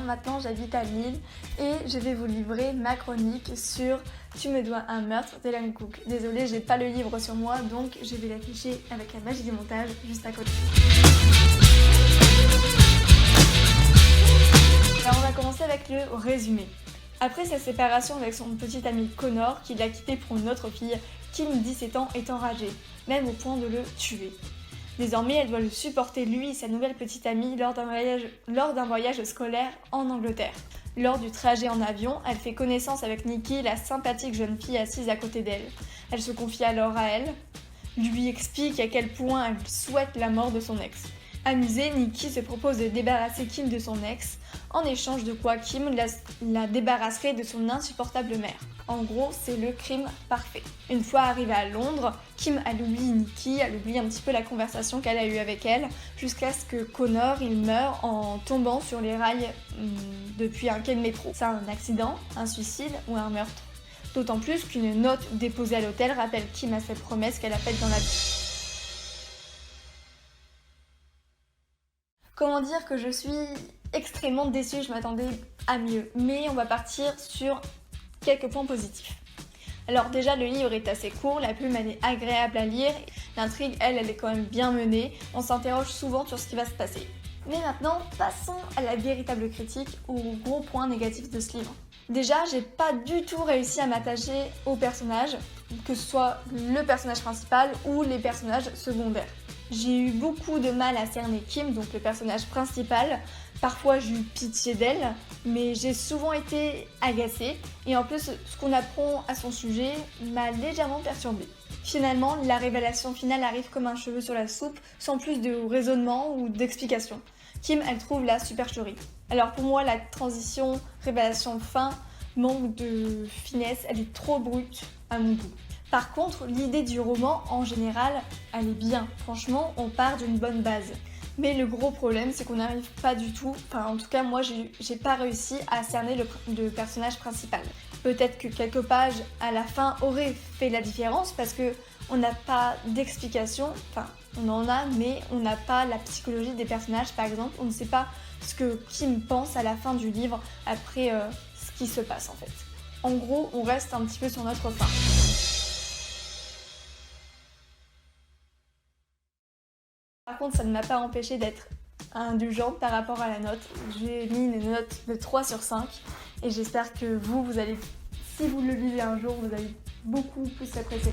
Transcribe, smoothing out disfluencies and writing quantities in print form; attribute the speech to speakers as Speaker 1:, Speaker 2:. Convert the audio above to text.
Speaker 1: maintenant j'habite à Lille et je vais vous livrer ma chronique sur Tu me dois un meurtre d'Hélène Cook. Désolée, j'ai pas le livre sur moi, donc je vais l'afficher avec la magie du montage juste à côté. Alors on va commencer avec le résumé. Après sa séparation avec son petit ami Connor, qui l'a quitté pour une autre fille, Kim, 17 ans, est enragée, même au point de le tuer. Désormais, elle doit le supporter lui et sa nouvelle petite amie lors d'un voyage scolaire en Angleterre. Lors du trajet en avion, elle fait connaissance avec Nikki, la sympathique jeune fille assise à côté d'elle. Elle se confie alors à elle, lui explique à quel point elle souhaite la mort de son ex. Amusée, Nikki se propose de débarrasser Kim de son ex, en échange de quoi Kim la débarrasserait de son insupportable mère. En gros, c'est le crime parfait. Une fois arrivée à Londres, Kim elle oublie Nikki, elle oublie un petit peu la conversation qu'elle a eue avec elle, jusqu'à ce que Connor il meure en tombant sur les rails depuis un quai de métro. C'est un accident, un suicide ou un meurtre. D'autant plus qu'une note déposée à l'hôtel rappelle Kim à ses promesses qu'elle a faites dans la vie. Comment dire que je suis extrêmement déçue, je m'attendais à mieux. Mais on va partir sur quelques points positifs. Alors déjà, le livre est assez court, la plume elle est agréable à lire, l'intrigue elle est quand même bien menée, on s'interroge souvent sur ce qui va se passer. Mais maintenant, passons à la véritable critique, aux gros points négatifs de ce livre. Déjà, j'ai pas du tout réussi à m'attacher aux personnages, que ce soit le personnage principal ou les personnages secondaires. J'ai eu beaucoup de mal à cerner Kim, donc le personnage principal. Parfois j'ai eu pitié d'elle, mais j'ai souvent été agacée. Et en plus, ce qu'on apprend à son sujet m'a légèrement perturbée. Finalement, la révélation finale arrive comme un cheveu sur la soupe, sans plus de raisonnement ou d'explication. Kim, elle trouve la supercherie. Alors pour moi, la transition révélation-fin manque de finesse, elle est trop brute à mon goût. Par contre, l'idée du roman, en général, elle est bien. Franchement, on part d'une bonne base. Mais le gros problème, c'est qu'on n'arrive pas du tout, enfin en tout cas moi j'ai pas réussi à cerner le personnage principal. Peut-être que quelques pages à la fin auraient fait la différence parce que on n'a pas d'explication, enfin on en a mais on n'a pas la psychologie des personnages par exemple, on ne sait pas ce que Kim pense à la fin du livre après ce qui se passe en fait. En gros, on reste un petit peu sur notre fin. Par contre, ça ne m'a pas empêché d'être indulgente par rapport à la note. J'ai mis une note de 3 sur 5 et j'espère que vous allez, si vous le lisez un jour, vous allez beaucoup plus apprécier.